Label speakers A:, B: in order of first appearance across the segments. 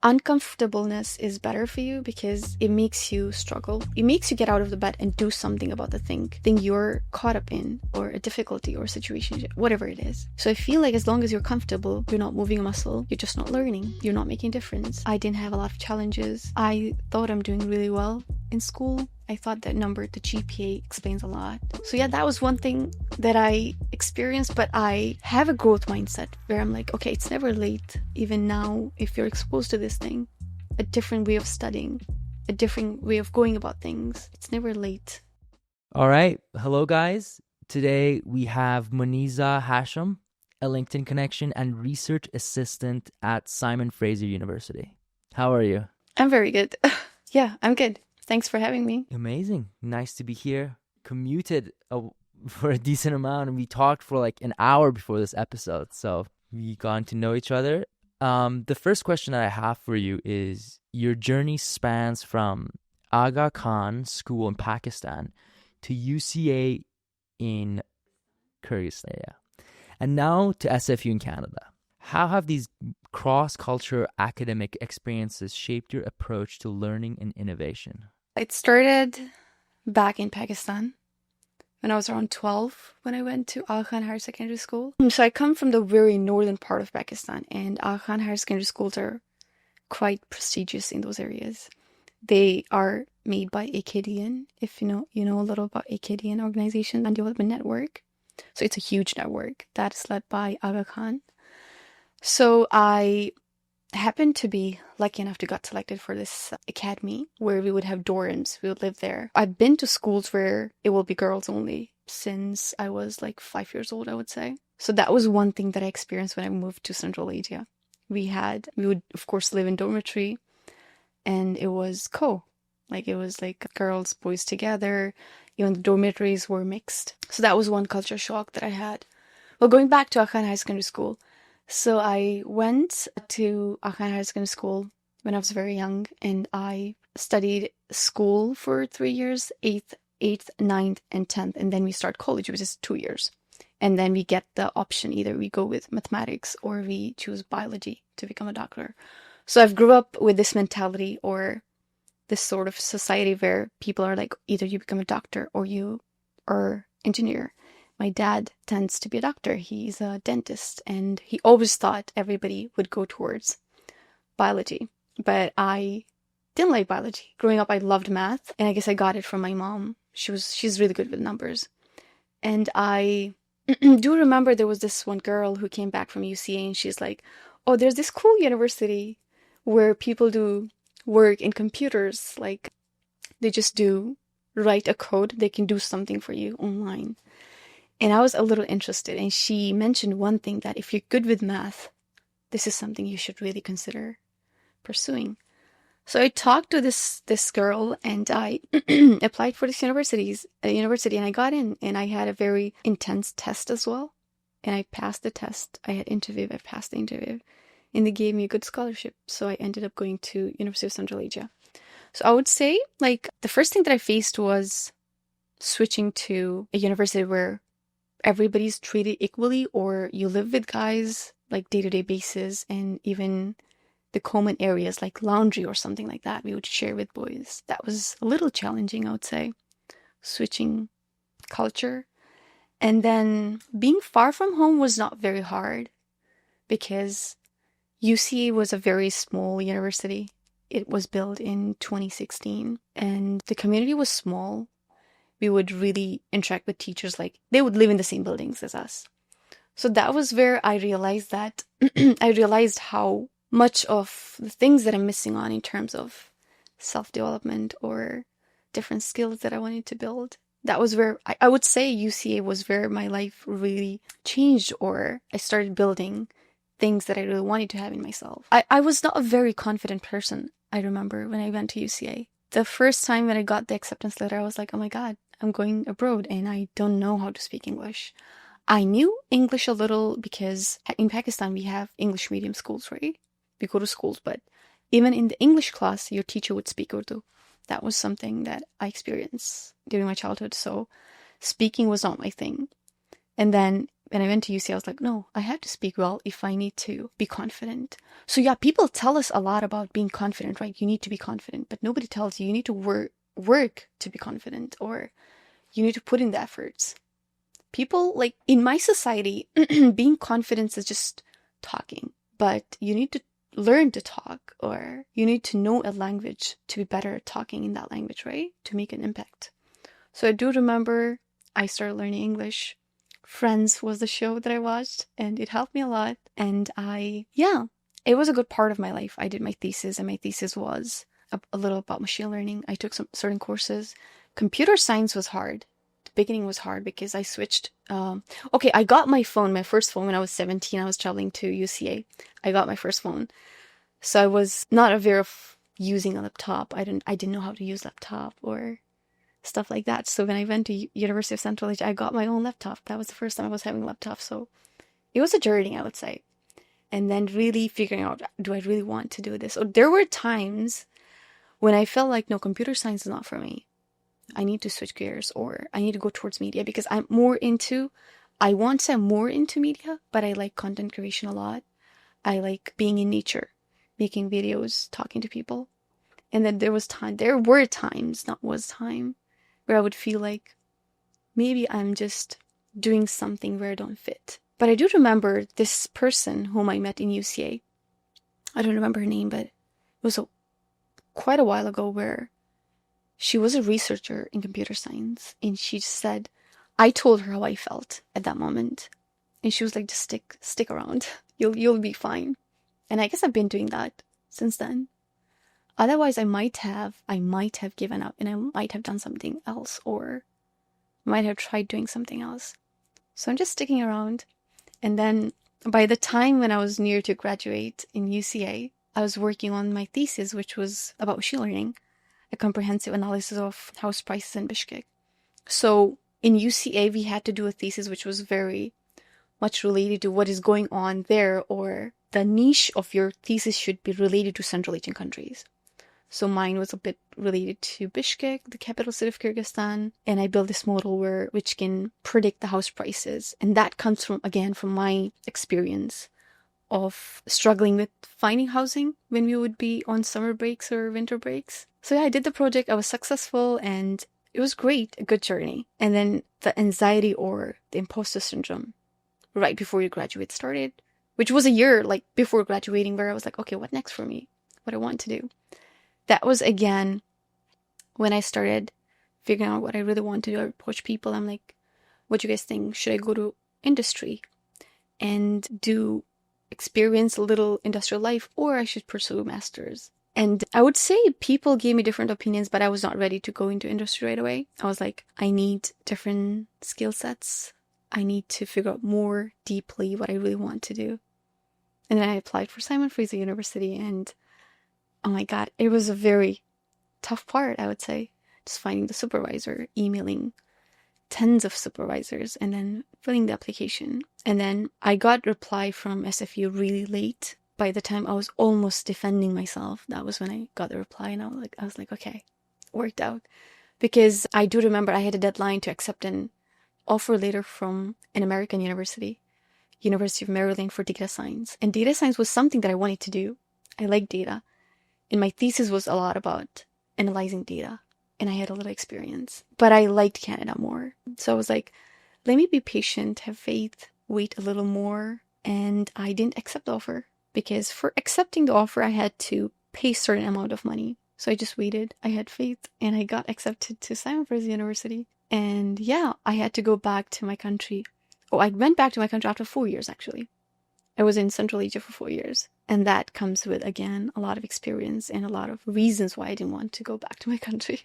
A: uncomfortableness is better for you because it makes you struggle. It makes you get out of the bed and do something about the thing you're caught up in, or a difficulty or a situation, whatever it is. So I feel like as long as you're comfortable, you're not moving a muscle, you're just not learning, you're not making a difference. I didn't have a lot of challenges. I thought I'm doing really well in school. I thought that number, the GPA, explains a lot. So yeah, that was one thing that I experienced, but I have a growth mindset where I'm like, okay, it's never late. Even now, if you're exposed to this thing, a different way of studying, a different way of going about things, it's never late.
B: All right. Hello, guys. Today we have Muniza Hashim, a LinkedIn connection and research assistant at Simon Fraser University. How are you?
A: I'm very good. Yeah, I'm good. Thanks for having me.
B: Amazing. Nice to be here. Commuted for a decent amount, and we talked for like an hour before this episode. So we got to know each other. The first question that I have for you is, your journey spans from Aga Khan School in Pakistan to UCA in Kyrgyzstan, and now to SFU in Canada. How have these cross-cultural academic experiences shaped your approach to learning and innovation?
A: It started back in Pakistan when I was around 12 when I went to Aga Khan Higher Secondary School. So I come from the very northern part of Pakistan, and Aga Khan Higher Secondary Schools are quite prestigious in those areas. They are made by 𝐘𝐸, if you know a little about 𝐘𝐸 organization and development network. So it's a huge network that is led by Aga Khan. So I happened to be lucky enough to get selected for this academy where we would have dorms. We would live there. I've been to schools where it will be girls only since I was like 5 years old, I would say. So that was one thing that I experienced when I moved to Central Asia. We would of course live in dormitory, and it was it was like girls, boys together. Even the dormitories were mixed. So that was one culture shock that I had. Well, going back to Aga Khan High Secondary School. So I went to Aga Khan High Secondary School when I was very young, and I studied school for 3 years, 8th, 9th, and 10th. And then we start college, which is 2 years. And then we get the option, either we go with mathematics or we choose biology to become a doctor. So I've grew up with this mentality, or this sort of society where people are like, either you become a doctor or you are engineer. My dad tends to be a doctor. He's a dentist, and he always thought everybody would go towards biology. But I didn't like biology. Growing up, I loved math, and I guess I got it from my mom. She's really good with numbers. And I do remember there was this one girl who came back from UCA, and she's like, oh, there's this cool university where people do work in computers. Like, they just write a code. They can do something for you online. And I was a little interested, and she mentioned one thing, that if you're good with math, this is something you should really consider pursuing. So I talked to this girl, and I applied for this university, and I got in, and I had a very intense test as well. And I passed the test. I passed the interview, and they gave me a good scholarship. So I ended up going to University of Central Asia. So I would say, like, the first thing that I faced was switching to a university where everybody's treated equally, or you live with guys like day-to-day basis, and even the common areas like laundry or something like that we would share with boys. That was a little challenging, I would say, switching culture. And then being far from home was not very hard, because UCA was a very small university. It was built in 2016, and the community was small. We would really interact with teachers, like they would live in the same buildings as us. So that was where I realized that I realized how much of the things that I'm missing on in terms of self-development or different skills that I wanted to build. That was where I would say UCA was where my life really changed, or I started building things that I really wanted to have in myself. I was not a very confident person, I remember, when I went to UCA. The first time when I got the acceptance letter, I was like, oh my God, I'm going abroad and I don't know how to speak English. I knew English a little because in Pakistan we have English medium schools, right? We go to schools, but even in the English class, your teacher would speak Urdu. That was something that I experienced during my childhood. So speaking was not my thing. And then when I went to UC, I was like, no, I have to speak well if I need to be confident. So yeah, people tell us a lot about being confident, right? You need to be confident, but nobody tells you you need to work to be confident, or you need to put in the efforts. People, like, in my society, being confident is just talking, but you need to learn to talk, or you need to know a language to be better at talking in that language, right? To make an impact. So I do remember I started learning English. Friends was the show that I watched, and it helped me a lot. And it was a good part of my life. I did my thesis, and my thesis was a little about machine learning. I took some certain courses. Computer science was hard. The beginning was hard because I switched. I got my first phone when I was 17. I was traveling to UCA. I got my first phone. So I was not aware of using a laptop. I didn't know how to use laptop or stuff like that. So when I went to University of Central Asia, I got my own laptop. That was the first time I was having a laptop. So it was a journey, I would say. And then really figuring out, do I really want to do this? So there were times when I felt like, no, computer science is not for me. I need to switch gears, or I need to go towards media, because I want to say I'm more into media, but I like content creation a lot. I like being in nature, making videos, talking to people. And then there were times, where I would feel like maybe I'm just doing something where I don't fit. But I do remember this person whom I met in UCA. I don't remember her name, but it was quite a while ago, where she was a researcher in computer science. And she said, I told her how I felt at that moment. And she was like, just stick around. You'll be fine. And I guess I've been doing that since then. Otherwise, I might have given up, and I might have done something else, or might have tried doing something else. So I'm just sticking around. And then by the time when I was near to graduate in UCA, I was working on my thesis, which was about machine learning, a comprehensive analysis of house prices in Bishkek. So in UCA, we had to do a thesis which was very much related to what is going on there, or the niche of your thesis should be related to Central Asian countries. So mine was a bit related to Bishkek, the capital city of Kyrgyzstan, and I built this model which can predict the house prices. And that comes from my experience of struggling with finding housing when we would be on summer breaks or winter breaks. So yeah, I did the project, I was successful, and it was great, a good journey. And then the anxiety or the imposter syndrome right before you graduate started, which was a year before graduating, where I was like, okay, what next for me? What I want to do. That was again when I started figuring out what I really want to do. I approached people. I'm like, what do you guys think? Should I go to industry and experience a little industrial life, or I should pursue a master's? And I would say people gave me different opinions, but I was not ready to go into industry right away. I was like, I need different skill sets. I need to figure out more deeply what I really want to do. And then I applied for Simon Fraser University, and oh my God, it was a very tough part, I would say. Just finding the supervisor, emailing tens of supervisors, and then filling the application. And then I got reply from SFU really late. By the time I was almost defending myself, that was when I got the reply, and I was like, okay, worked out. Because I do remember I had a deadline to accept an offer later from an American university, University of Maryland, for data science. And data science was something that I wanted to do. I like data. And my thesis was a lot about analyzing data, and I had a little experience. But I liked Canada more. So I was like, let me be patient, have faith, wait a little more. And I didn't accept the offer, because for accepting the offer, I had to pay a certain amount of money. So I just waited. I had faith, and I got accepted to Simon Fraser University. And yeah, I had to go back to my country. Oh, I went back to my country after 4 years, actually. I was in Central Asia for 4 years. And that comes with, again, a lot of experience and a lot of reasons why I didn't want to go back to my country.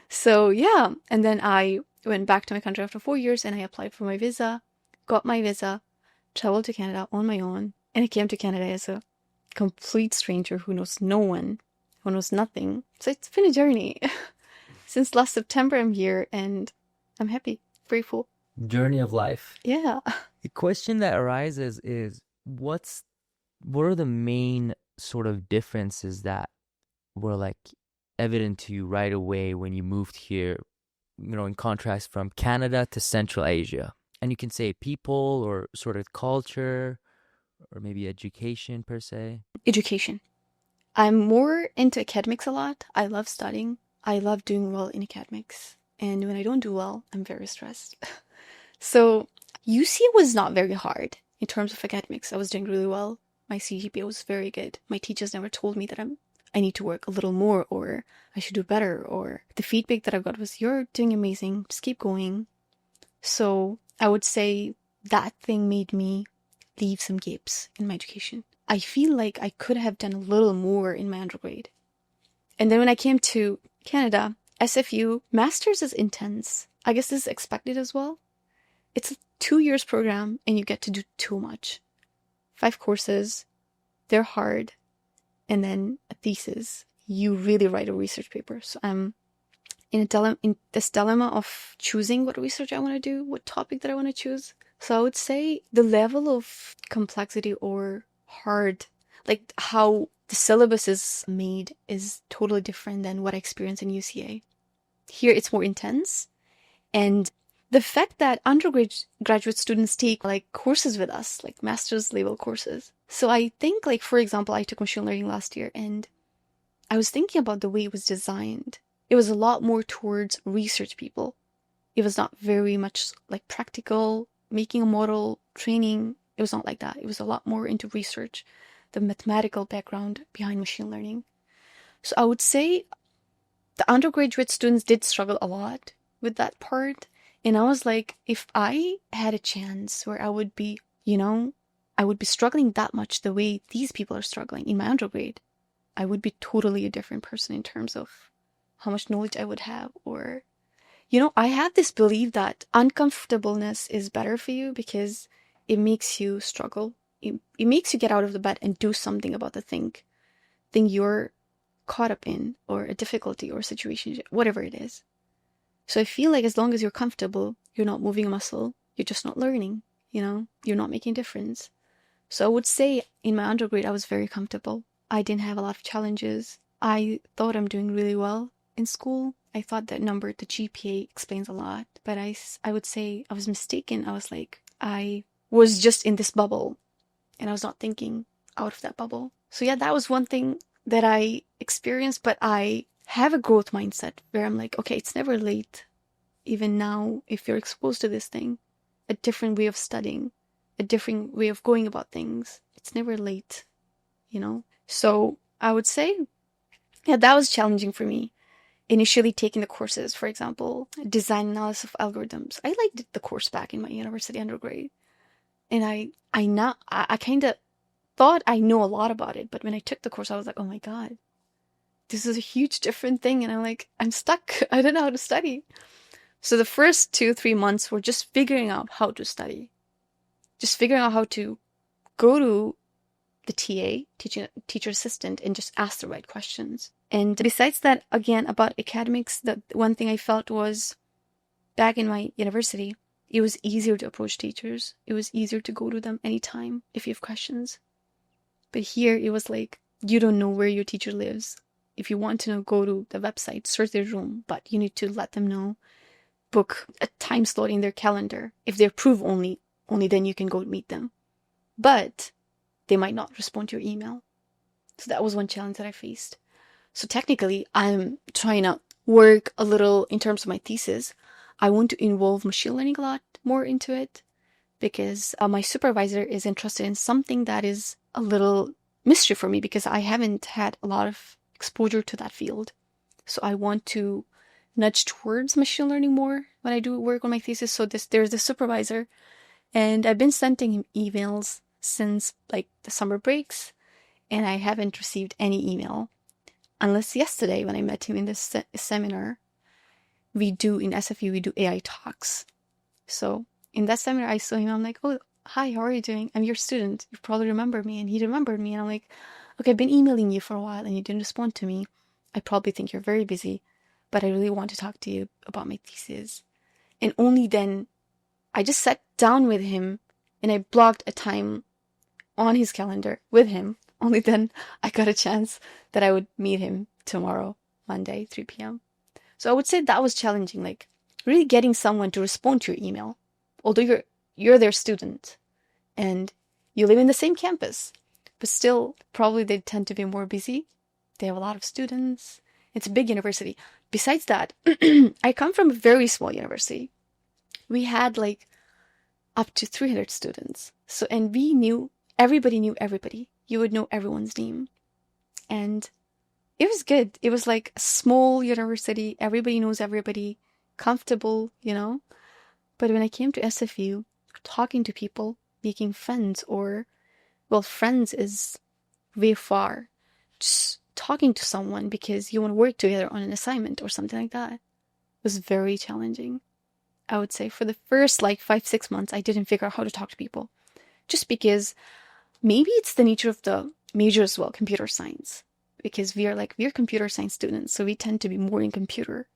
A: So yeah, and then I went back to my country after 4 years, and I applied for my visa, got my visa, traveled to Canada on my own, and I came to Canada as a complete stranger who knows no one, who knows nothing. So it's been a journey. Since last September, I'm here, and I'm happy, grateful.
B: Journey of life.
A: Yeah.
B: The question that arises is, what are the main sort of differences that were evident to you right away when you moved here, in contrast from Canada to Central Asia? And you can say people or sort of culture or maybe education per se.
A: Education. I'm more into academics a lot. I love studying. I love doing well in academics. And when I don't do well, I'm very stressed. So UC was not very hard in terms of academics. I was doing really well. My CGPA was very good. My teachers never told me that I need to work a little more or I should do better, or the feedback that I got was, you're doing amazing, just keep going. So I would say that thing made me leave some gaps in my education. I feel like I could have done a little more in my undergrad. And then when I came to Canada, SFU, master's is intense. I guess this is expected as well. It's a 2 years program and you get to do too much. 5 courses, they're hard. And then a thesis, you really write a research paper. So I'm in this dilemma of choosing what research I want to do, what topic that I want to choose. So I would say the level of complexity or hard, like how the syllabus is made, is totally different than what I experienced in UCA. Here it's more intense. And the fact that undergraduate students take like courses with us, like master's level courses. So I think, like, for example, I took machine learning last year and I was thinking about the way it was designed. It was a lot more towards research people. It was not very much like practical, making a model, training. It was not like that. It was a lot more into research, the mathematical background behind machine learning. So I would say the undergraduate students did struggle a lot with that part. And I was like, if I had a chance where I would be, I would be struggling that much the way these people are struggling in my undergrad, I would be totally a different person in terms of how much knowledge I would have. Or, I had this belief that uncomfortableness is better for you because it makes you struggle. It makes you get out of the bed and do something about the thing you're caught up in, or a difficulty or a situation, whatever it is. So I feel like as long as you're comfortable, you're not moving a muscle, you're just not learning, you're not making a difference. So I would say in my undergrad, I was very comfortable. I didn't have a lot of challenges. I thought I'm doing really well in school. I thought that number, the GPA, explains a lot. But I would say I was mistaken. I was like, I was just in this bubble and I was not thinking out of that bubble. So yeah, that was one thing that I experienced, but I have a growth mindset where I'm like, okay, it's never late. Even now, if you're exposed to this thing, a different way of studying, a different way of going about things, it's never late, So I would say, yeah, that was challenging for me. Initially taking the courses, for example, design analysis of algorithms. I liked the course back in my university undergrad. And I kind of thought I know a lot about it. But when I took the course, I was like, oh my God, this is a huge different thing. And I'm like, I'm stuck. I don't know how to study. So the first 2-3 months were just figuring out how to study. Just figuring out how to go to the TA, teacher assistant, and just ask the right questions. And besides that, again, about academics, the one thing I felt was back in my university, it was easier to approach teachers. It was easier to go to them anytime if you have questions. But here it was like, you don't know where your teacher lives. If you want to know, go to the website, search their room, but you need to let them know, book a time slot in their calendar. If they approve only then you can go meet them. But they might not respond to your email. So that was one challenge that I faced. So technically, I'm trying to work a little in terms of my thesis. I want to involve machine learning a lot more into it because my supervisor is interested in something that is a little mystery for me because I haven't had a lot of exposure to that field. So I want to nudge towards machine learning more when I do work on my thesis. So there's the supervisor, and I've been sending him emails since like the summer breaks, and I haven't received any email. Unless yesterday when I met him in this seminar, in SFU, we do AI talks. So in that seminar, I saw him. I'm like, oh, hi, how are you doing? I'm your student. You probably remember me. And he remembered me. And I'm like, okay, I've been emailing you for a while and you didn't respond to me. I probably think you're very busy, but I really want to talk to you about my thesis. And only then I just sat down with him and I blocked a time on his calendar with him. Only then I got a chance that I would meet him tomorrow, Monday, 3 p.m. So I would say that was challenging, like really getting someone to respond to your email. Although you're you're their student and you live in the same campus, but still probably they tend to be more busy. They have a lot of students. It's a big university. Besides that, I come from a very small university. We had like up to 300 students. So, and everybody knew everybody. You would know everyone's name. And it was good. It was like a small university. Everybody knows everybody. Comfortable, you know. But when I came to SFU, talking to people, making friends, friends is way far. Just talking to someone because you want to work together on an assignment or something like that was very challenging. I would say for the first like 5-6 months, I didn't figure out how to talk to people. Just because maybe it's the nature of the major as well, computer science. Because we're computer science students, so we tend to be more in computer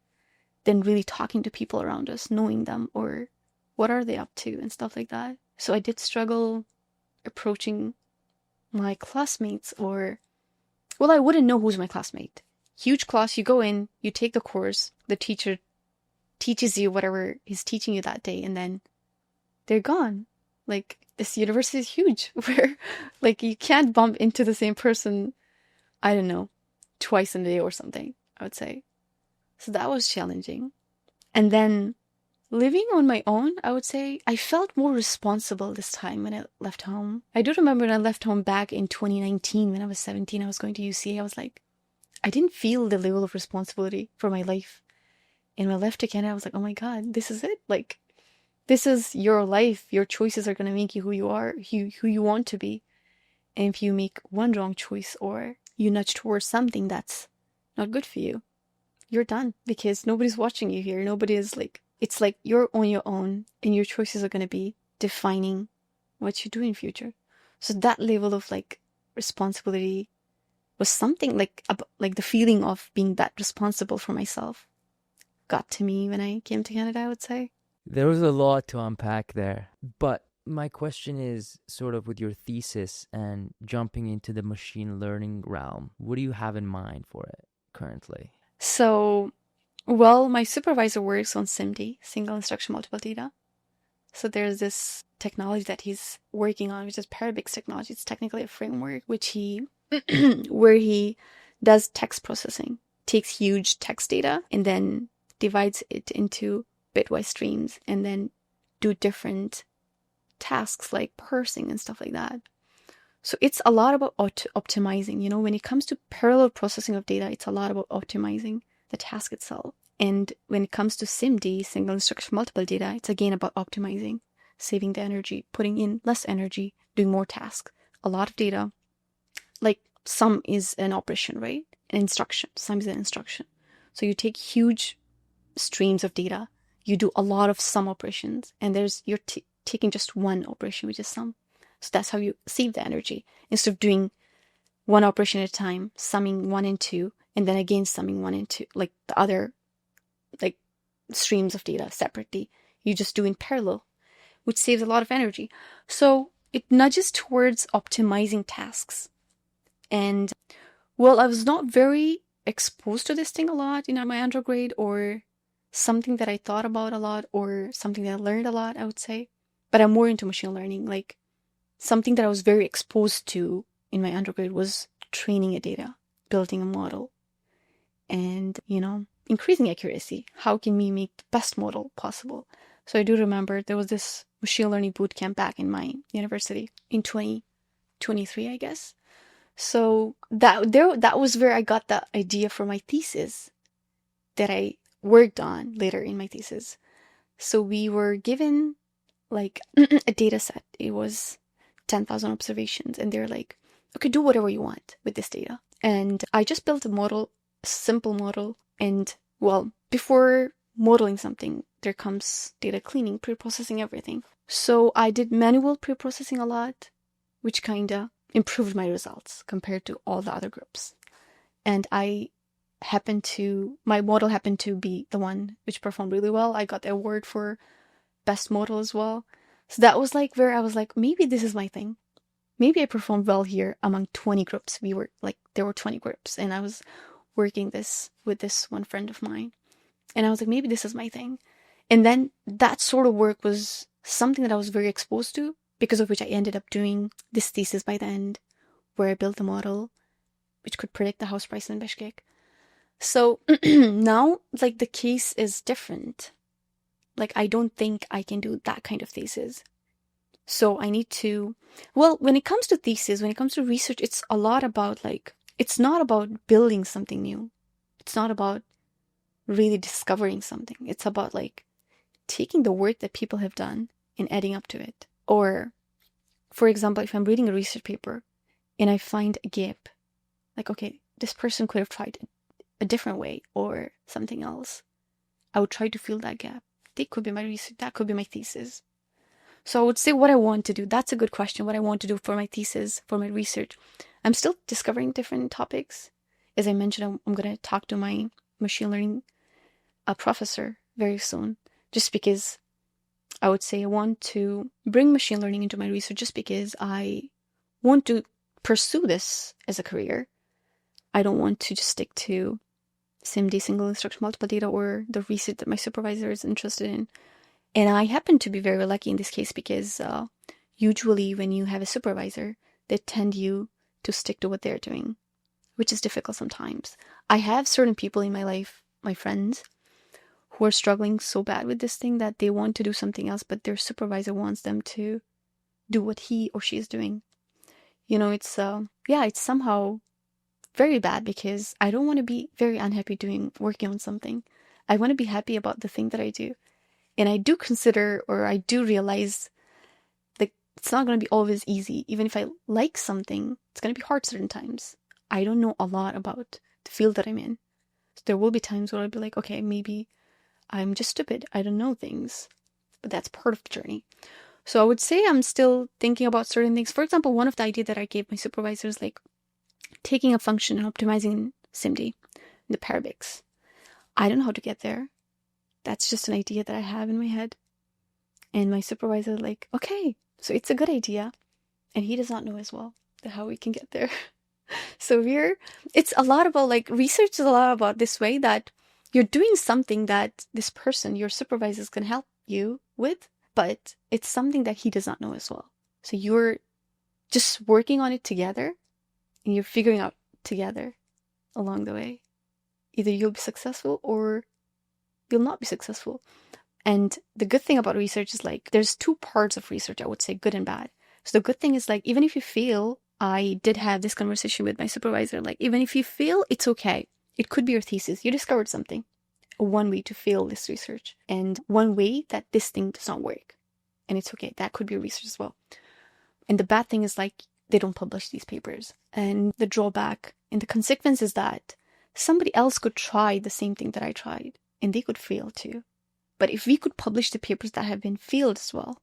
A: than really talking to people around us, knowing them or what are they up to and stuff like that. So I did struggle approaching my classmates I wouldn't know who's my classmate. Huge class, you go in, you take the course, the teacher teaches you whatever he's teaching you that day, and then they're gone. Like, this university is huge, where, like, you can't bump into the same person, I don't know, twice in a day or something, I would say. So that was challenging. And then living on my own, I would say I felt more responsible this time when I left home. I do remember when I left home back in 2019, when I was 17, I was going to UCA. I was like, I didn't feel the level of responsibility for my life. And when I left to Canada, I was like, oh my God, this is it. Like, this is your life. Your choices are going to make you who you are, who you want to be. And if you make one wrong choice or you nudge towards something that's not good for you, you're done, because nobody's watching you here. Nobody is like, it's like you're on your own and your choices are going to be defining what you do in future. So that level of like responsibility was something like the feeling of being that responsible for myself got to me when I came to Canada, I would say.
B: There was a lot to unpack there. But my question is sort of with your thesis and jumping into the machine learning realm, what do you have in mind for it currently?
A: So, my supervisor works on SIMD, single instruction multiple data. So there's this technology that he's working on, which is Parabix technology. It's technically a framework where he does text processing, takes huge text data and then divides it into bitwise streams and then do different tasks like parsing and stuff like that. So it's a lot about optimizing, you know, when it comes to parallel processing of data, it's a lot about optimizing the task itself. And when it comes to SIMD, single instruction multiple data, it's again about optimizing, saving the energy, putting in less energy, doing more tasks. A lot of data, like sum is an operation, right? An instruction, sum is an instruction. So you take huge streams of data, you do a lot of sum operations, and you're taking just one operation, which is sum. So that's how you save the energy. Instead of doing one operation at a time, summing 1 and 2, and then again summing 1 and 2, like the other like streams of data separately, you just do in parallel, which saves a lot of energy. So it nudges towards optimizing tasks. And I was not very exposed to this thing a lot in my undergrad, or something that I thought about a lot, or something that I learned a lot, I would say. But I'm more into machine learning. Like, something that I was very exposed to in my undergrad was training a data, building a model, and, you know, increasing accuracy. How can we make the best model possible? So I do remember there was this machine learning bootcamp back in my university in 2023, I guess. So that was where I got the idea for my thesis that I worked on later in my thesis. So we were given like a data set. It was 10,000 observations, and they're like, okay, do whatever you want with this data. And I just built a model, a simple model. And before modeling something, there comes data cleaning, pre-processing everything. So I did manual pre-processing a lot, which kind of improved my results compared to all the other groups. And my model happened to be the one which performed really well. I got the award for best model as well. So that was like where I was like, maybe this is my thing. Maybe I performed well here among 20 groups. There were 20 groups, and I was working with this one friend of mine. And I was like, maybe this is my thing. And then that sort of work was something that I was very exposed to, because of which I ended up doing this thesis by the end, where I built a model which could predict the house price in Bishkek. So now, like, the case is different. Like, I don't think I can do that kind of thesis. So I need to, well, when it comes to thesis, when it comes to research, it's a lot about, like, it's not about building something new. It's not about really discovering something. It's about, like, taking the work that people have done and adding up to it. Or, for example, if I'm reading a research paper and I find a gap, like, okay, this person could have tried a different way or something else, I would try to fill that gap. That could be my research, that could be my thesis. So I would say what I want to do. That's a good question. What I want to do for my thesis, for my research. I'm still discovering different topics. As I mentioned, I'm going to talk to my machine learning professor very soon, just because I would say I want to bring machine learning into my research, just because I want to pursue this as a career. I don't want to just stick to SIMD, single instruction multiple data, or the research that my supervisor is interested in. And I happen to be very lucky in this case, because usually when you have a supervisor, they tend you to stick to what they're doing, which is difficult sometimes. I have certain people in my life, my friends, who are struggling so bad with this thing that they want to do something else, but their supervisor wants them to do what he or she is doing. You know, it's somehow very bad, because I don't want to be very unhappy working on something. I want to be happy about the thing that I do. And I do consider, or I do realize, that it's not going to be always easy. Even if I like something, it's going to be hard certain times. I don't know a lot about the field that I'm in. So there will be times where I'll be like, okay, maybe I'm just stupid. I don't know things. But that's part of the journey. So I would say I'm still thinking about certain things. For example, one of the ideas that I gave my supervisor is like taking a function and optimizing SIMD, the parabics. I don't know how to get there. That's just an idea that I have in my head. And my supervisor is like, okay, so it's a good idea. And he does not know as well how we can get there. So it's a lot about, like, research is a lot about this way, that you're doing something that this person, your supervisor, is going to help you with, but it's something that he does not know as well. So you're just working on it together, and you're figuring out together along the way. Either you'll be successful or you'll not be successful. And the good thing about research is, like, there's two parts of research, I would say, good and bad. So the good thing is, like, even if you fail, I did have this conversation with my supervisor, like, even if you fail, it's okay. It could be your thesis. You discovered something. One way to fail this research, and one way that this thing does not work. And it's okay. That could be research as well. And the bad thing is, like, they don't publish these papers. And the drawback and the consequence is that somebody else could try the same thing that I tried, and they could fail too. But if we could publish the papers that have been failed as well,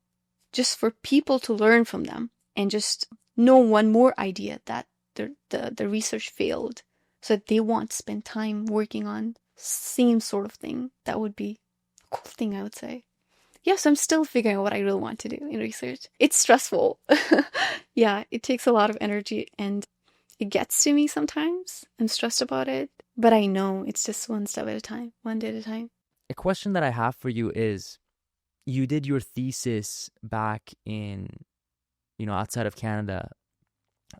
A: just for people to learn from them, and just know one more idea that the research failed, so that they won't spend time working on same sort of thing, that would be a cool thing, I would say. Yes, I'm still figuring out what I really want to do in research. It's stressful. Yeah, it takes a lot of energy, and it gets to me sometimes. I'm stressed about it, but I know it's just one step at a time, one day at a time.
B: A question that I have for you is, you did your thesis back in, outside of Canada,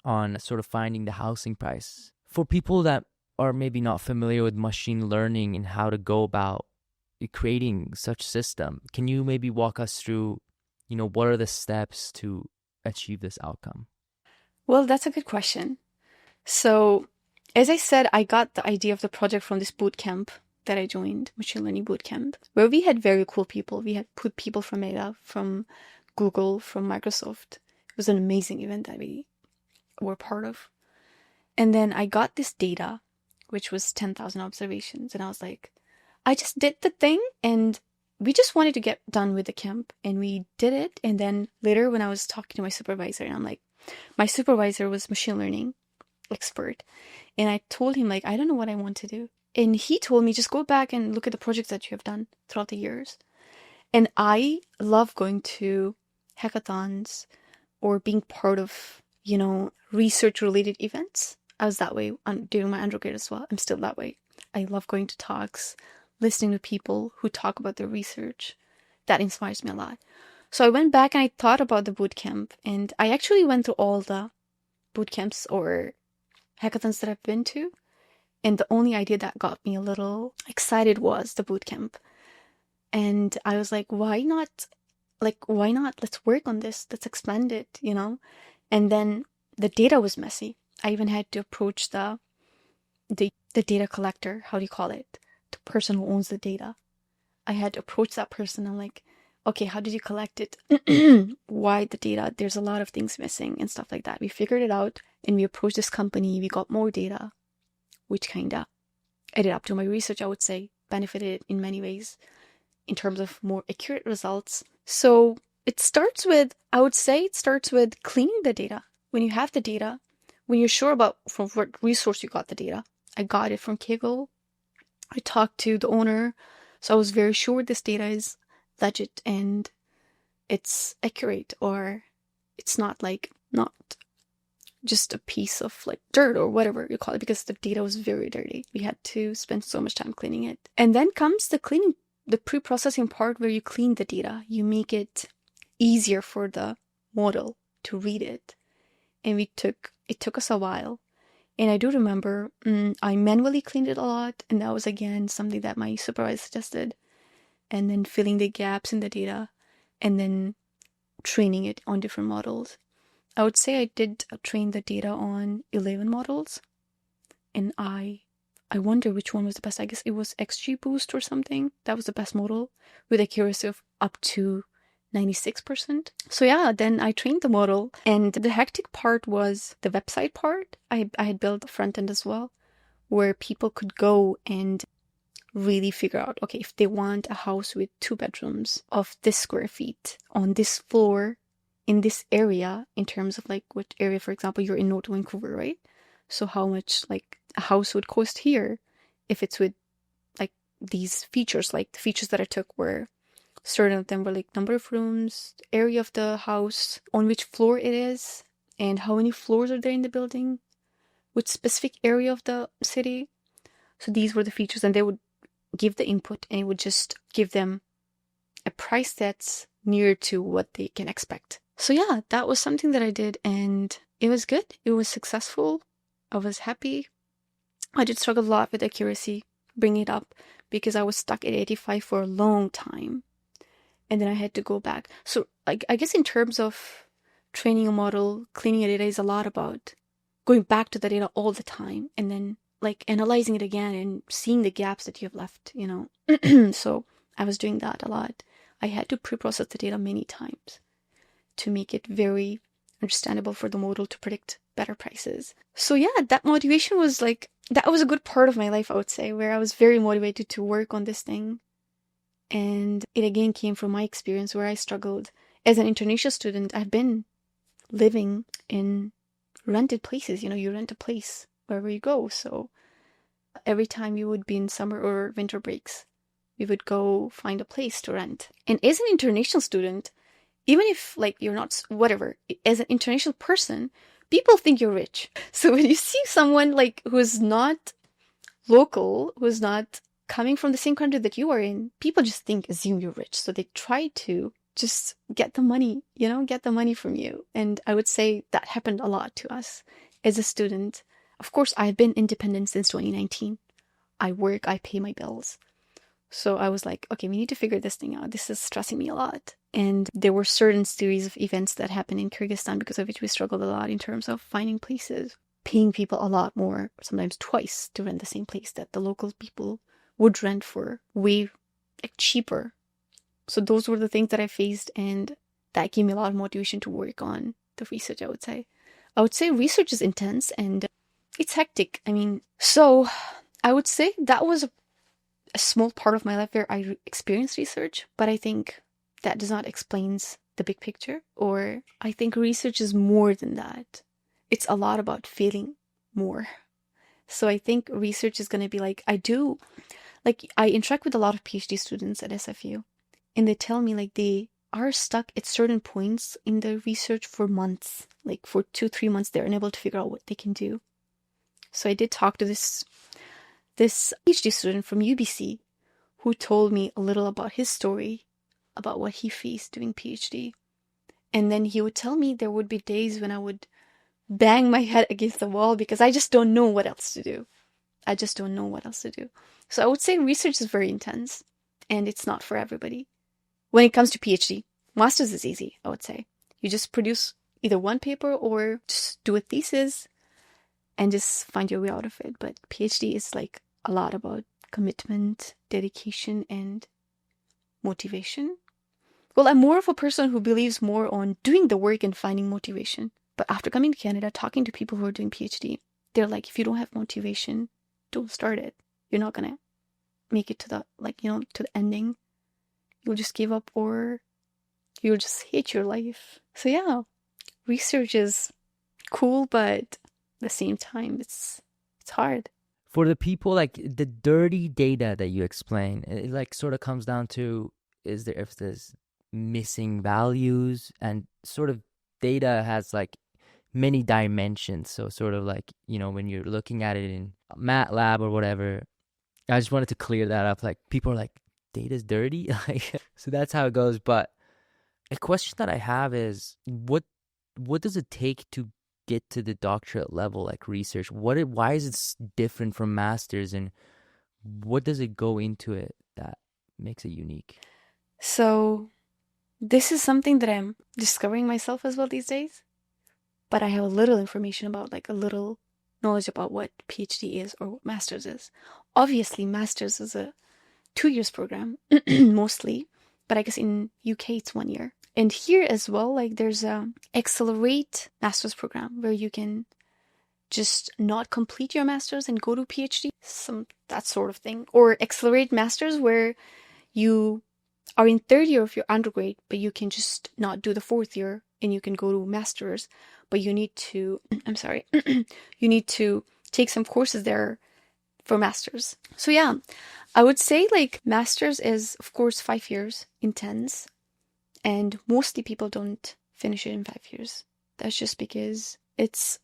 B: on sort of finding the housing price. For people that are maybe not familiar with machine learning and how to go about creating such system, can you maybe walk us through, what are the steps to achieve this outcome?
A: Well, that's a good question. So, as I said, I got the idea of the project from this boot camp that I joined, machine learning boot camp, where we had very cool people. We had people from Meta, from Google, from Microsoft. It was an amazing event that we were part of. And then I got this data, which was 10,000 observations. And I was like, I just did the thing, and we just wanted to get done with the camp, and we did it. And then later when I was talking to my supervisor, and I'm like, my supervisor was machine learning expert. And I told him, like, I don't know what I want to do. And he told me, just go back and look at the projects that you have done throughout the years. And I love going to hackathons or being part of, research-related events. I was that way during my undergrad as well. I'm still that way. I love going to talks, listening to people who talk about their research. That inspires me a lot. So I went back and I thought about the bootcamp, and I actually went through all the bootcamps or hackathons that I've been to. And the only idea that got me a little excited was the bootcamp. And I was like, why not? Why not? Let's work on this. Let's expand it, you know? And then the data was messy. I even had to approach the data collector. How do you call it? The person who owns the data. I had to approach that person. I'm like, okay, how did you collect it? Why the data? There's a lot of things missing and stuff like that. We figured it out and we approached this company. We got more data, which kind of added up to my research, I would say, benefited in many ways in terms of more accurate results. So I would say it starts with cleaning the data. When you have the data, when you're sure about from what resource you got the data. I got it from 𝐘𝐨. I talked to the owner, so I was very sure this data is legit and it's accurate, or it's not just a piece of dirt or whatever you call it, because the data was very dirty. We had to spend so much time cleaning it. And then comes the cleaning, the pre-processing part where you clean the data. You make it easier for the model to read it. And it took us a while. And I do remember I manually cleaned it a lot, and that was again something that my supervisor suggested. And then filling the gaps in the data, and then training it on different models. I would say I did train the data on 11 models, and I wonder which one was the best. I guess it was XGBoost or something. That was the best model with accuracy of up to 96%. So yeah, then I trained the model, and the hectic part was the website part. I had built a front end as well, where people could go and really figure out, okay, if they want a house with 2 bedrooms of this square feet on this floor in this area, in terms of what area, for example, you're in North Vancouver, right? So how much a house would cost here if it's with these features. The features that I took were, certain of them were number of rooms, area of the house, on which floor it is, and how many floors are there in the building, which specific area of the city. So these were the features, and they would give the input, and it would just give them a price that's near to what they can expect. So yeah, that was something that I did, and it was good. It was successful. I was happy. I did struggle a lot with accuracy, bringing it up, because I was stuck at 85 for a long time. And then I had to go back. So I guess in terms of training a model, cleaning a data is a lot about going back to the data all the time, and then analyzing it again and seeing the gaps that you have left, So I was doing that a lot. I had to pre-process the data many times to make it very understandable for the model to predict better prices. So yeah, that motivation was that was a good part of my life, I would say, where I was very motivated to work on this thing. And it again came from my experience where I struggled. As an international student, I've been living in rented places. You rent a place wherever you go. So every time you would be in summer or winter breaks, we would go find a place to rent. And as an international student, even if you're not, whatever, as an international person, people think you're rich. So when you see someone who's not local, who's not coming from the same country that you are in, people just assume you're rich. So they try to just get the money, get the money from you. And I would say that happened a lot to us as a student. Of course, I've been independent since 2019. I work, I pay my bills. So I was like, okay, we need to figure this thing out. This is stressing me a lot. And there were certain series of events that happened in Kyrgyzstan because of which we struggled a lot in terms of finding places, paying people a lot more, sometimes twice, to rent the same place that the local people would rent for way cheaper. So those were the things that I faced, and that gave me a lot of motivation to work on the research, I would say. I would say research is intense and it's hectic. So I would say that was a small part of my life where I experienced research, but I think that does not explain the big picture, or I think research is more than that. It's a lot about feeling more. So I think research is going to be I interact with a lot of PhD students at SFU, and they tell me they are stuck at certain points in their research for months, for 2-3 months, they're unable to figure out what they can do. So I did talk to this PhD student from UBC who told me a little about his story about what he faced doing PhD. And then he would tell me there would be days when I would bang my head against the wall because I just don't know what else to do. I just don't know what else to do. So I would say research is very intense and it's not for everybody. When it comes to PhD, master's is easy, I would say. You just produce either one paper or just do a thesis and just find your way out of it. But PhD is like a lot about commitment, dedication, and motivation. Well, I'm more of a person who believes more on doing the work and finding motivation. But after coming to Canada, talking to people who are doing PhD, they're like, if you don't have motivation, don't start it. You're not gonna make it to the to the ending. You'll just give up or you'll just hate your life. So yeah, research is cool, but at the same time, it's hard.
B: For the people, like the dirty data that you explain, it like sort of comes down to if there's missing values, and sort of data has like many dimensions. So sort of like, when you're looking at it in MATLAB or whatever, I just wanted to clear that up. Like people are like, data's dirty. So that's how it goes. But a question that I have is, what does it take to get to the doctorate level, like research? Why is it different from masters, and what does it go into it that makes it unique?
A: So this is something that I'm discovering myself as well these days. But I have a little information about, like a little knowledge about what PhD is or what master's is. Obviously, master's is a 2 years program, mostly. But I guess in UK it's 1 year. And here as well, like there's a accelerate master's program where you can just not complete your master's and go to PhD, that sort of thing. Or accelerate master's where you are in third year of your undergrad, but you can just not do the fourth year and you can go to master's, but you need to, you need to take some courses there for master's. So yeah, I would say like master's is of course 5 years, intense, and mostly people don't finish it in 5 years. That's just because it's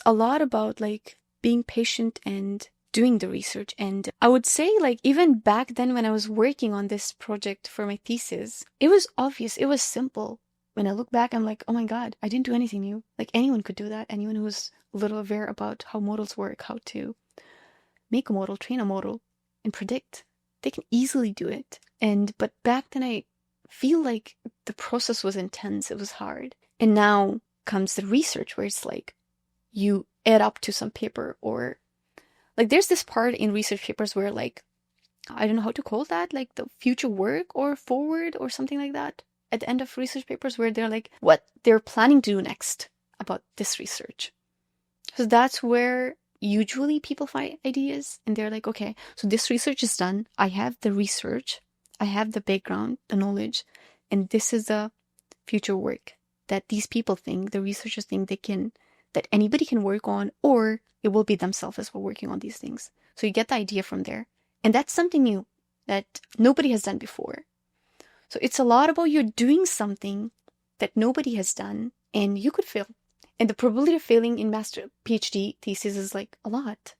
A: a lot about like being patient and doing the research. And I would say like even back then when I was working on this project for my thesis, it was obvious, it was simple. When I look back, I'm like, oh my God, I didn't do anything new. Like anyone could do that. Anyone who's a little aware about how models work, how to make a model, train a model, and predict, they can easily do it. But back then I feel like the process was intense, it was hard. And now comes the research where it's like you add up to some paper, or like there's this part in research papers where like, I don't know how to call that, like the future work or forward or something like that. At the end of research papers where they're like what they're planning to do next about this research. So that's where usually people find ideas and they're like, okay, so this research is done. I have the research, I have the background, the knowledge, and this is the future work that these people think, the researchers think that anybody can work on, or it will be themselves as well working on these things. So you get the idea from there. And that's something new that nobody has done before. So it's a lot about you doing something that nobody has done and you could fail. And the probability of failing in master PhD thesis is like a lot.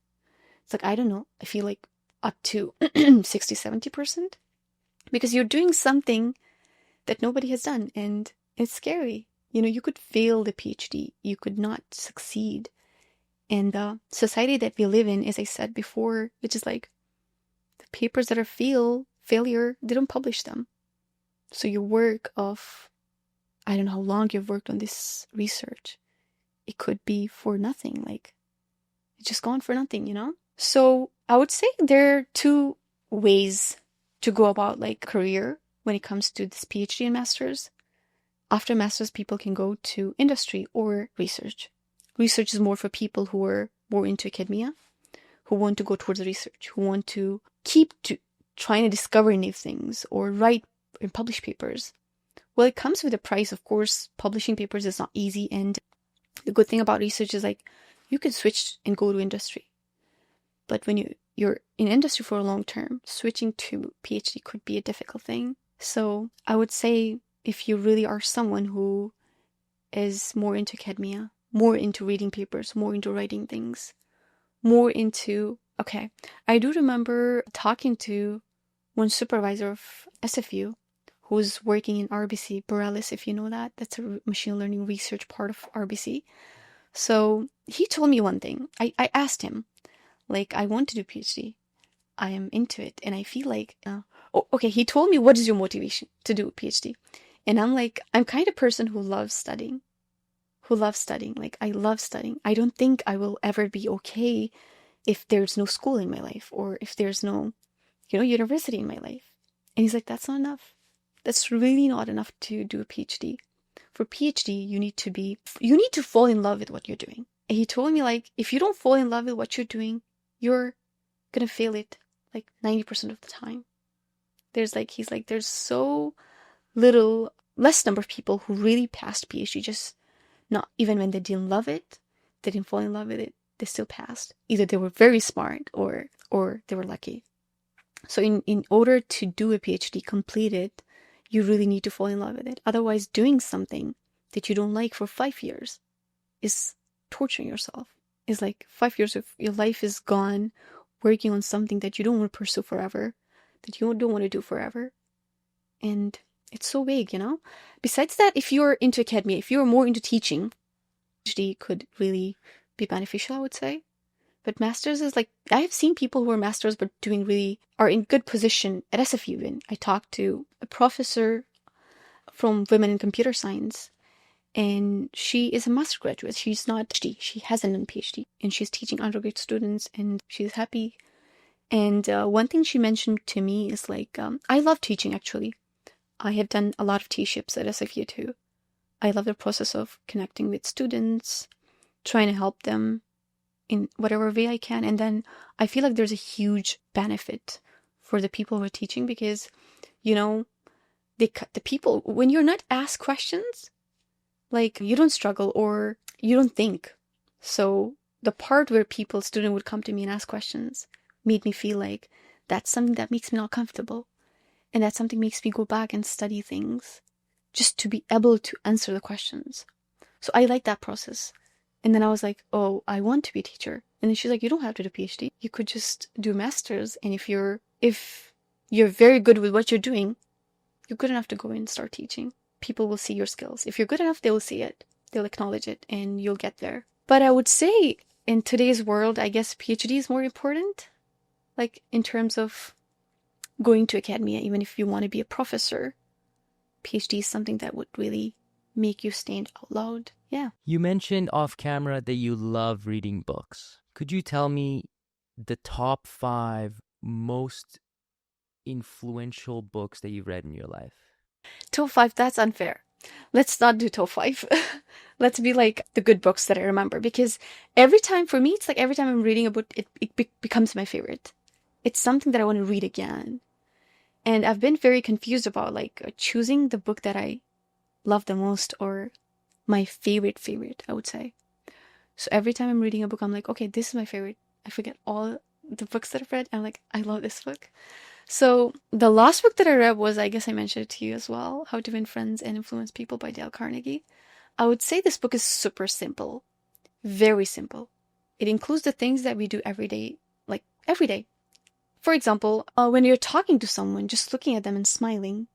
A: It's like, I don't know, I feel like up to 60-70%. Because you're doing something that nobody has done and it's scary. You could fail the PhD. You could not succeed. And the society that we live in, as I said before, which is like the papers that are failure, they don't publish them. So your work of, I don't know how long you've worked on this research, it could be for nothing. Like, it's just gone for nothing, So I would say there are 2 ways to go about like career when it comes to this PhD and master's. After master's, people can go to industry or research. Research is more for people who are more into academia, who want to go towards research, who want to keep trying to discover new things or write and publish papers. Well, it comes with a price, of course. Publishing papers is not easy, and the good thing about research is like you can switch and go to industry. But when you're in industry for a long term, switching to PhD could be a difficult thing. So I would say if you really are someone who is more into academia, more into reading papers, more into writing things, more into, I do remember talking to one supervisor of SFU who's working in RBC, Borealis, if you know that. That's a machine learning research part of RBC. So he told me one thing. I asked him, like, I want to do PhD. I am into it. And I feel like, okay, he told me, what is your motivation to do a PhD? And I'm like, I'm kind of person who loves studying. Like, I love studying. I don't think I will ever be okay if there's no school in my life, or if there's no, university in my life. And he's like, that's not enough. That's really not enough to do a PhD. For PhD, you need to fall in love with what you're doing. And he told me, like, if you don't fall in love with what you're doing, you're gonna fail it like 90% of the time. There's so less number of people who really passed PhD, just not even when they didn't love it, they didn't fall in love with it, they still passed. Either they were very smart or they were lucky. So in order to do a PhD completed, you really need to fall in love with it. Otherwise, doing something that you don't like for 5 years is torturing yourself. It's like 5 years of your life is gone working on something that you don't want to pursue forever, that you don't want to do forever. And it's so vague, Besides that, if you're into academia, if you're more into teaching, PhD could really be beneficial, I would say. But masters is like, I have seen people who are masters but are in good position at SFU even. I talked to a professor from Women in Computer Science, and she is a master graduate. She's not PhD. She hasn't done PhD, and she's teaching undergraduate students, and she's happy. And one thing she mentioned to me is like, I love teaching, actually. I have done a lot of T-ships at SFU too. I love the process of connecting with students, trying to help them in whatever way I can. And then I feel like there's a huge benefit for the people who are teaching, because, the people, when you're not asked questions, like, you don't struggle or you don't think. So the part where student would come to me and ask questions made me feel like that's something that makes me not comfortable. And that something makes me go back and study things just to be able to answer the questions. So I like that process. And then I was like, oh, I want to be a teacher. And then she's like, you don't have to do a PhD. You could just do a master's. And if you're very good with what you're doing, you're good enough to go and start teaching. People will see your skills. If you're good enough, they will see it. They'll acknowledge it, and you'll get there. But I would say in today's world, I guess PhD is more important. Like, in terms of going to academia, even if you want to be a professor, PhD is something that would really make you stand out loud. Yeah.
B: You mentioned off camera that you love reading books. Could you tell me the top 5 most influential books that you've read in your life?
A: Top 5, that's unfair. Let's not do top 5. Let's be like the good books that I remember, because every time I'm reading a book, it becomes my favorite. It's something that I want to read again. And I've been very confused about choosing the book that I love the most, or my favorite, I would say. So every time I'm reading a book, I'm like, okay, this is my favorite. I forget all the books that I've read. I'm like, I love this book. So the last book that I read was, I guess I mentioned it to you as well, How to Win Friends and Influence People by Dale Carnegie. I would say this book is super simple. Very simple. It includes the things that we do every day, like every day. For example, when you're talking to someone, just looking at them and smiling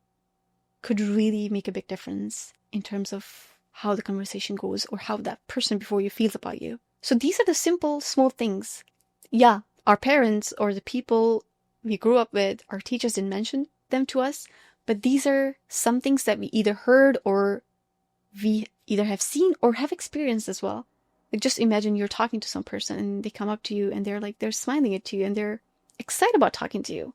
A: could really make a big difference in terms of how the conversation goes, or how that person before you feels about you. So these are the simple, small things. Yeah, our parents or the people we grew up with, our teachers didn't mention them to us, but these are some things that we either heard or we either have seen or have experienced as well. Like, just imagine you're talking to some person and they come up to you and they're smiling at you and they're excited about talking to you.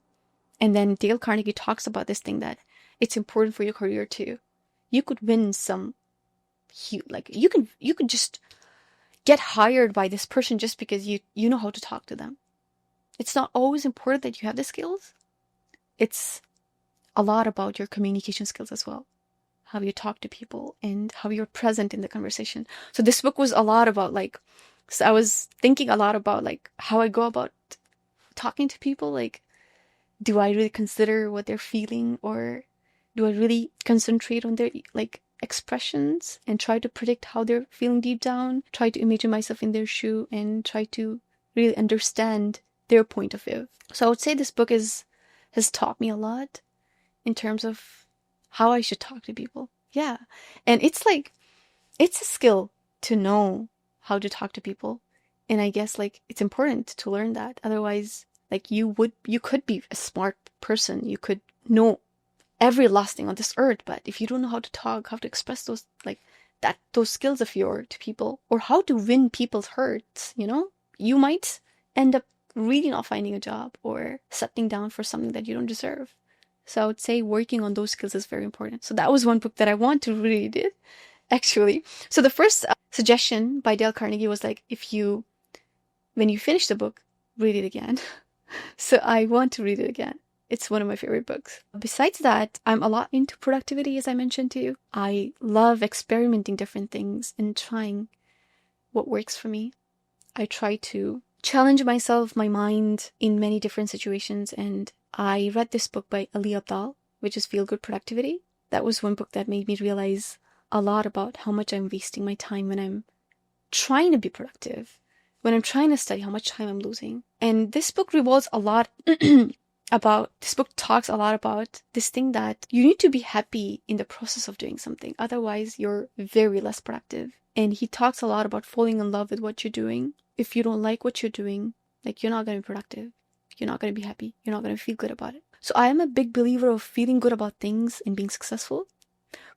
A: And then Dale Carnegie talks about this thing that it's important for your career too. You could win some, you could just get hired by this person just because you know how to talk to them. It's not always important that you have the skills. It's a lot about your communication skills as well. How you talk to people and how you're present in the conversation. So this book was a lot about so I was thinking a lot about how I go about talking to people. Do I really consider what they're feeling, or do I really concentrate on their expressions and try to predict how they're feeling deep down, try to imagine myself in their shoe and try to really understand their point of view. So I would say this book has taught me a lot in terms of how I should talk to people. Yeah. And it's like, it's a skill to know how to talk to people. And I guess like it's important to learn that. Otherwise, like you could be a smart person. You could know every last thing on this earth, but if you don't know how to talk, how to express those those skills of yours to people, or how to win people's hearts, you might end up really not finding a job or settling down for something that you don't deserve. So I would say working on those skills is very important. So that was one book that I want to read, actually. So the first suggestion by Dale Carnegie was like, when you finish the book, read it again. So I want to read it again. It's one of my favorite books. Besides that, I'm a lot into productivity, as I mentioned to you. I love experimenting different things and trying what works for me. I try to challenge myself, my mind, in many different situations. And I read this book by 𝐕𝐢𝐝𝐻, which is Feel Good Productivity. That was one book that made me realize a lot about how much I'm wasting my time when I'm trying to be productive, when I'm trying to study, how much time I'm losing. And this book revolves a lot this book talks a lot about this thing that you need to be happy in the process of doing something. Otherwise, you're very less productive. And he talks a lot about falling in love with what you're doing. If you don't like what you're doing, like, you're not going to be productive. You're not going to be happy. You're not going to feel good about it. So I am a big believer of feeling good about things and being successful.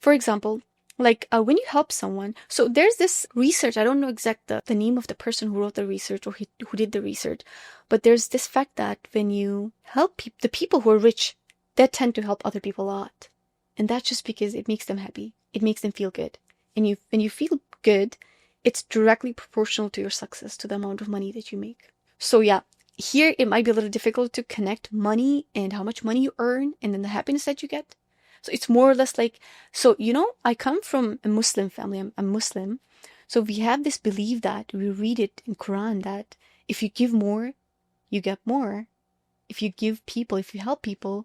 A: For example, like when you help someone, so there's this research, I don't know exactly the name of the person who wrote the research or who did the research, but there's this fact that when you help the people who are rich, they tend to help other people a lot. And that's just because it makes them happy. It makes them feel good. And when you feel good, it's directly proportional to your success, to the amount of money that you make. So yeah, here it might be a little difficult to connect money and how much money you earn and then the happiness that you get. So it's more or less like, so, I come from a Muslim family. I'm Muslim. So we have this belief that we read it in Quran that if you give more, you get more. If you help people,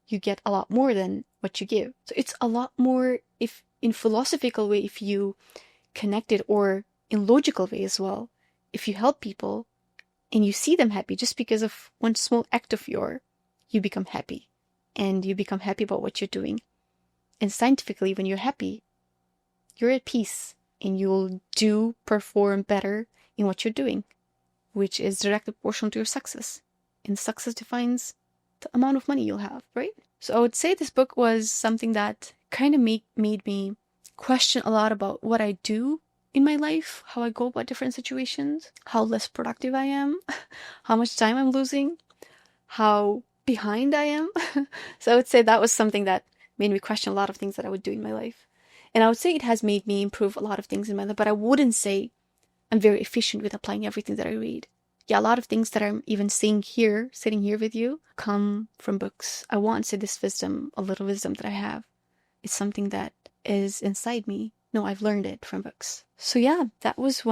A: you get a lot more than what you give. So it's a lot more, if in philosophical way, if you connect it, or in logical way as well, if you help people and you see them happy just because of one small act of yours, you become happy. And you become happy about what you're doing. And scientifically, when you're happy, you're at peace and you'll perform better in what you're doing, which is directly proportional to your success. And success defines the amount of money you'll have, right? So I would say this book was something that kind of made me question a lot about what I do in my life, how I go about different situations, how less productive I am, how much time I'm losing, how behind I am. So I would say that was something that made me question a lot of things that I would do in my life. And I would say it has made me improve a lot of things in my life, but I wouldn't say I'm very efficient with applying everything that I read. Yeah, a lot of things that I'm even saying here, sitting here with you, come from books. I won't say this wisdom, a little wisdom that I have. It's something that is inside me. No, I've learned it from books. So yeah, that was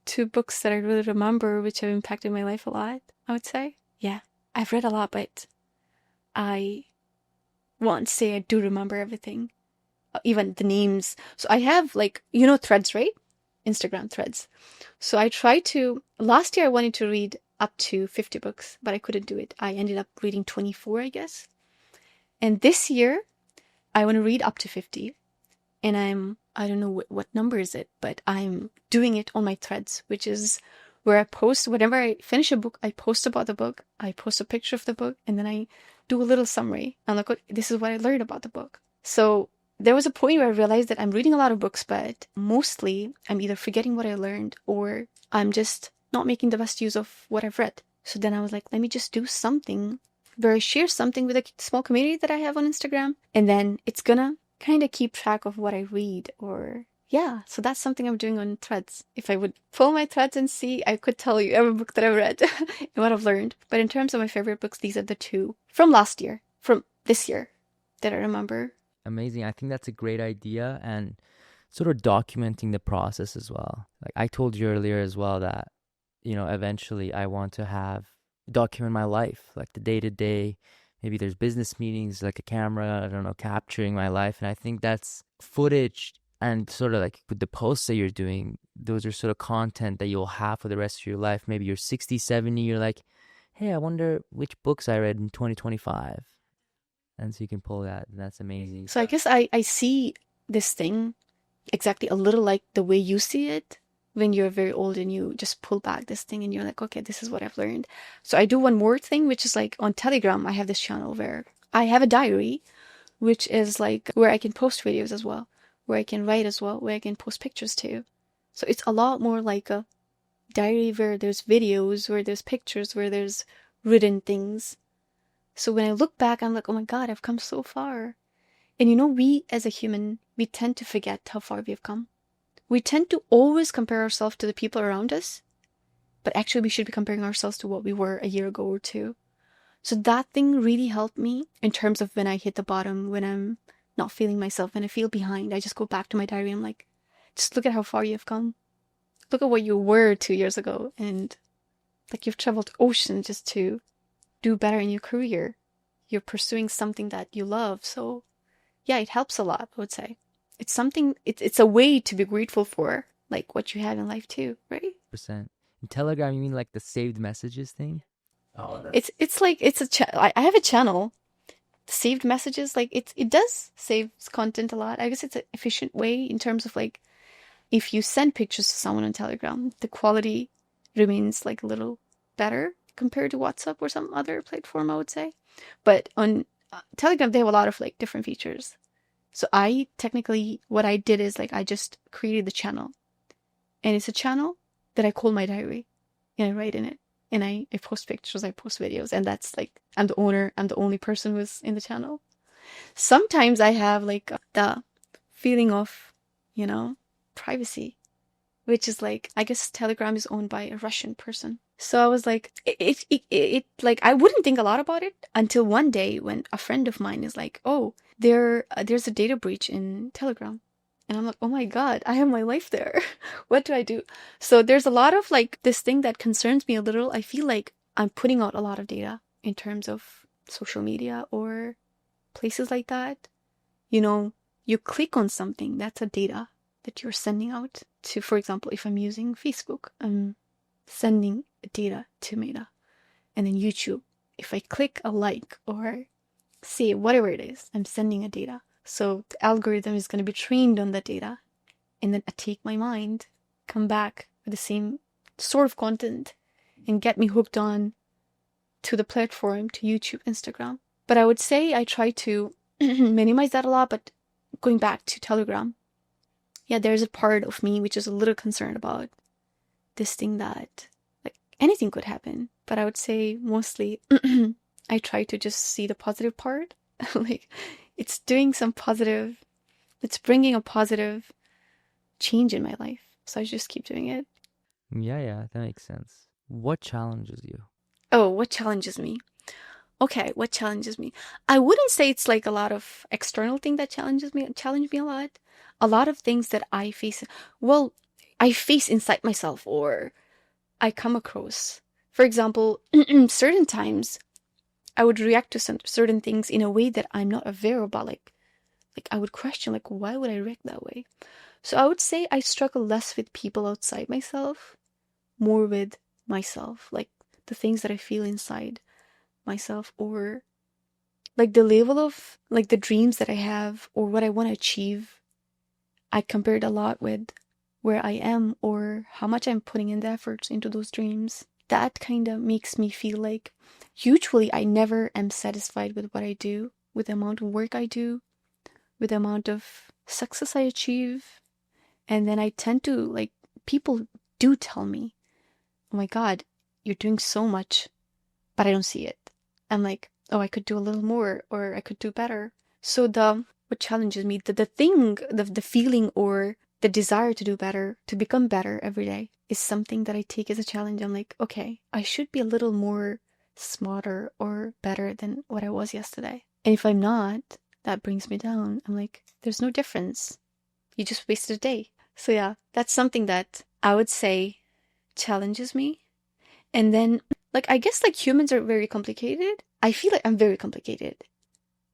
A: two books that I really remember, which have impacted my life a lot, I would say. Yeah. I've read a lot, but I won't say I do remember everything, even the names. So I have Threads, right? Instagram Threads. So last year I wanted to read up to 50 books, but I couldn't do it. I ended up reading 24, I guess. And this year I want to read up to 50. And I don't know what number is it, but I'm doing it on my Threads, which is where I post, whenever I finish a book, I post about the book, I post a picture of the book, and then I do a little summary. I'm like, this is what I learned about the book. So there was a point where I realized that I'm reading a lot of books, but mostly I'm either forgetting what I learned or I'm just not making the best use of what I've read. So then I was like, let me just do something where I share something with a small community that I have on Instagram, and then it's gonna kind of keep track of what I read. So that's something I'm doing on Threads. If I would pull my Threads and see, I could tell you every book that I've read and what I've learned. But in terms of my favorite books, these are the two from this year that I remember.
B: Amazing. I think that's a great idea, and sort of documenting the process as well. Like I told you earlier as well that, eventually I want to document my life, like the day to day. Maybe there's business meetings, like a camera, I don't know, capturing my life. And I think that's footage. And sort of like with the posts that you're doing, those are sort of content that you'll have for the rest of your life. Maybe you're 60, 70, you're like, hey, I wonder which books I read in 2025. And so you can pull that. That's amazing.
A: So I guess I see this thing exactly a little like the way you see it when you're very old and you just pull back this thing and you're like, okay, this is what I've learned. So I do one more thing, which is like on Telegram, I have this channel where I have a diary, which is like where I can post videos as well, where I can write as well, where I can post pictures too. So it's a lot more like a diary where there's videos, where there's pictures, where there's written things. So when I look back, I'm like, oh my God, I've come so far. And you know, we as a human, we tend to forget how far we've come. We tend to always compare ourselves to the people around us, but actually we should be comparing ourselves to what we were a year ago or two. So that thing really helped me in terms of when I hit the bottom, when I'm not feeling myself, when I feel behind. I just go back to my diary and I'm like, just look at how far you've come. Look at what you were 2 years ago. And like you've traveled oceans just to do better in your career. You're pursuing something that you love. So yeah, it helps a lot, I would say. It's something, it's a way to be grateful for, like what you have in life too, right?
B: %. In Telegram, you mean like the saved messages thing?
A: Oh, it's like, I have a channel, saved messages, like it does save content a lot. I guess it's an efficient way in terms of like, if you send pictures to someone on Telegram, the quality remains like a little better compared to WhatsApp or some other platform, I would say. But on Telegram, they have a lot of like different features. So I technically, what I did is like, I just created the channel. And it's a channel that I call my diary. And I write in it. And I post pictures, I post videos. And that's like, I'm the owner, I'm the only person who's in the channel. Sometimes I have like the feeling of, you know, privacy. Which is like, I guess Telegram is owned by a Russian person. So I was like, it like, I wouldn't think a lot about it until one day when a friend of mine is like, oh, there's a data breach in Telegram. And I'm like, oh my God, I have my life there. What do I do? So there's a lot of like this thing that concerns me a little. I feel like I'm putting out a lot of data in terms of social media or places like that. You know, you click on something, that's a data that you're sending out to, for example, if I'm using Facebook, I'm sending data to Meta. And then YouTube, if I click a like or say whatever it is, I'm sending a data. So the algorithm is going to be trained on the data. And then I take my mind, come back with the same sort of content and get me hooked on to the platform, to YouTube, Instagram. But I would say I try to minimize that a lot, but going back to Telegram, yeah, there's a part of me which is a little concerned about this thing that, like, anything could happen. But I would say mostly I try to just see the positive part. Like, it's doing some positive, it's bringing a positive change in my life. So I just keep doing it.
B: Yeah, that makes sense. What challenges you?
A: Oh, what challenges me? Okay, what challenges me? I wouldn't say it's like a lot of external thing that challenge me a lot. A lot of things that I face, well, I face inside myself or I come across. For example, certain times I would react to certain things in a way that I'm not aware about. Like I would question, like, why would I react that way? So I would say I struggle less with people outside myself, more with myself, like the things that I feel inside myself, or like the level of like the dreams that I have or what I want to achieve. I compared a lot with where I am or how much I'm putting in the efforts into those dreams. That kind of makes me feel like usually I never am satisfied with what I do, with the amount of work I do, with the amount of success I achieve. And then I tend to, like, people do tell me, oh my God, you're doing so much, but I don't see it. I'm like, oh, I could do a little more or I could do better. So what challenges me, the thing, the feeling or the desire to do better, to become better every day is something that I take as a challenge. I'm like, okay, I should be a little more smarter or better than what I was yesterday. And if I'm not, that brings me down. I'm like, there's no difference. You just wasted a day. So yeah, that's something that I would say challenges me. And then, like, I guess like humans are very complicated. I feel like I'm very complicated.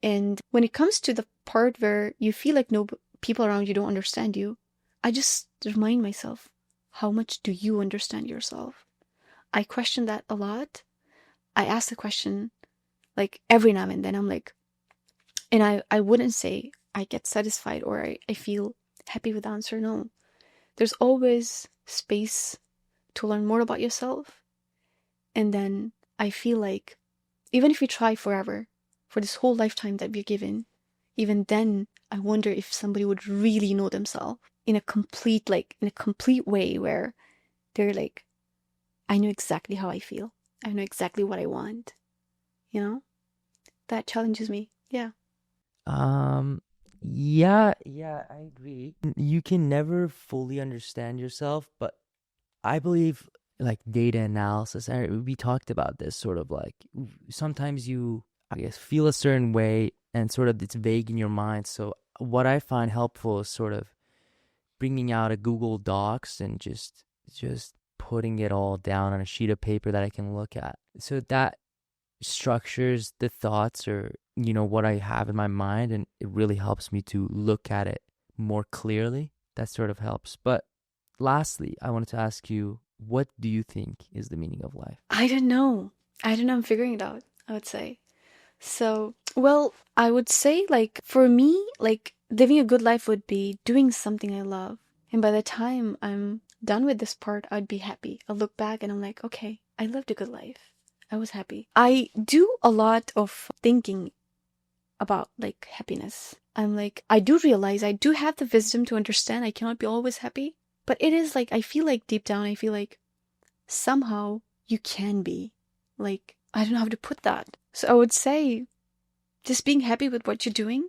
A: And when it comes to the part where you feel like no people around you don't understand you, I just remind myself, how much do you understand yourself? I question that a lot. I ask the question like every now and then. I'm like, And I wouldn't say I get satisfied or I feel happy with the answer. No. There's always space to learn more about yourself. And then I feel like even if you try forever, for this whole lifetime that we're given, even then I wonder if somebody would really know themselves in a complete way where they're like, I know exactly how I feel. I know exactly what I want. You know? That challenges me. Yeah.
B: Yeah, I agree. You can never fully understand yourself, but I believe like data analysis, and we talked about this sort of like sometimes you, I guess, feel a certain way and sort of it's vague in your mind. So what I find helpful is sort of bringing out a Google Docs and just putting it all down on a sheet of paper that I can look at. So that structures the thoughts or, you know, what I have in my mind, and it really helps me to look at it more clearly. That sort of helps. But lastly, I wanted to ask you, what do you think is the meaning of life?
A: I don't know. I'm figuring it out, I would say. So, well, I would say, like, for me, like, living a good life would be doing something I love. And by the time I'm done with this part, I'd be happy. I'll look back and I'm like, okay, I lived a good life. I was happy. I do a lot of thinking about, like, happiness. I'm like, I do realize I do have the wisdom to understand I cannot be always happy. But it is like, I feel like deep down, I feel like somehow you can be. Like, I don't know how to put that. So I would say just being happy with what you're doing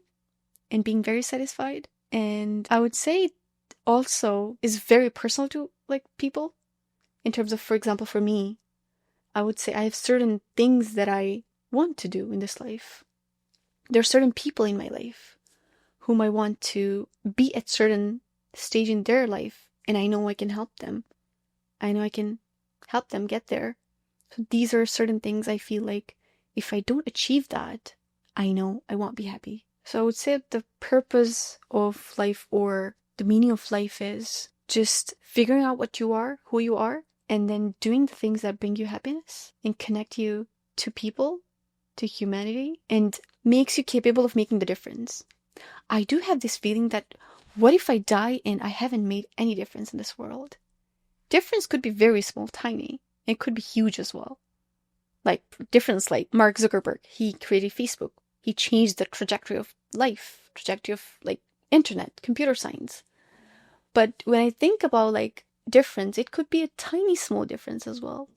A: and being very satisfied. And I would say also is very personal to like people in terms of, for example, for me, I would say I have certain things that I want to do in this life. There are certain people in my life whom I want to be at certain stage in their life, and I know I can help them. I know I can help them get there. So these are certain things I feel like if I don't achieve that, I know I won't be happy. So I would say the purpose of life or the meaning of life is just figuring out what you are, who you are, and then doing the things that bring you happiness and connect you to people, to humanity, and makes you capable of making the difference. I do have this feeling that what if I die and I haven't made any difference in this world? Difference could be very small, tiny. It could be huge as well. Like difference, like Mark Zuckerberg, he created Facebook. He changed the trajectory of life, trajectory of like internet, computer science. But when I think about like difference, it could be a tiny small difference as well.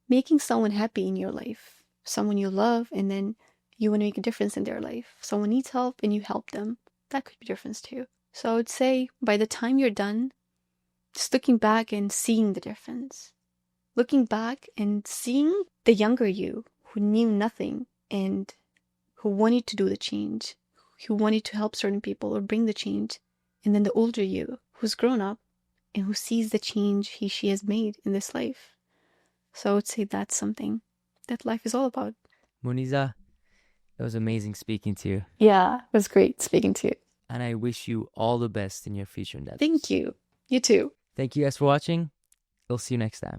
A: Making someone happy in your life, someone you love, and then you want to make a difference in their life. Someone needs help and you help them. That could be difference too. So I would say by the time you're done, just looking back and seeing the difference. Looking back and seeing the younger you who knew nothing and who wanted to do the change, who wanted to help certain people or bring the change, and then the older you who's grown up and who sees the change she has made in this life. So I would say that's something that life is all about.
B: Muniza, it was amazing speaking to you.
A: Yeah, it was great speaking to you.
B: And I wish you all the best in your future endeavors.
A: Thank you. You too.
B: Thank you guys for watching. We'll see you next time.